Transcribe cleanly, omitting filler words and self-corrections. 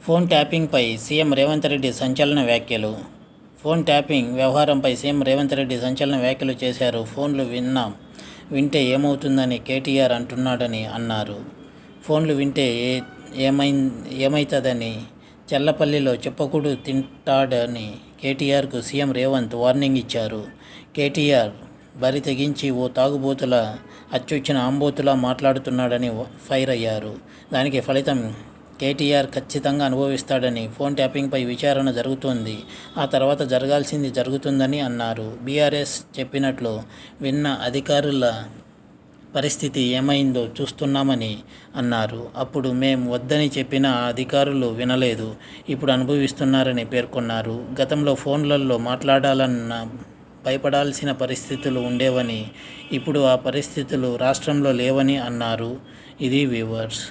Phone ట్యాపింగ్పై CM Revanth Reddy సంచలన వ్యాఖ్యలు. Phone tapping వ్యవహారంపై సీఎం రేవంత్ రెడ్డి సంచలన వ్యాఖ్యలు చేశారు. ఫోన్లు వింటే ఏమవుతుందని కేటీఆర్ అంటున్నాడని అన్నారు. ఫోన్లు వింటే ఏమైతదని చెల్లపల్లిలో చెప్పకుడు తింటాడని కేటీఆర్కు సీఎం రేవంత్ వార్నింగ్ ఇచ్చారు. కేటీఆర్ బరి తెగించి ఓ తాగుబోతుల అచ్చొచ్చిన ఆంబోతులా మాట్లాడుతున్నాడని ఫైర్ అయ్యారు. దానికి ఫలితం కేటీఆర్ ఖచ్చితంగా అనుభవిస్తాడని, ఫోన్ ట్యాపింగ్పై విచారణ జరుగుతోంది, ఆ తర్వాత జరగాల్సింది జరుగుతుందని అన్నారు. బీఆర్ఎస్ చెప్పినట్లు విన్న అధికారుల పరిస్థితి ఏమైందో చూస్తున్నామని అన్నారు. అప్పుడు మేం వద్దని చెప్పినా అధికారులు వినలేదు, ఇప్పుడు అనుభవిస్తున్నారని పేర్కొన్నారు. గతంలో ఫోన్లలో మాట్లాడాలన్నా భయపడాల్సిన పరిస్థితులు ఉండేవని, ఇప్పుడు ఆ పరిస్థితులు రాష్ట్రంలో లేవని అన్నారు. ఇది వ్యూవర్స్.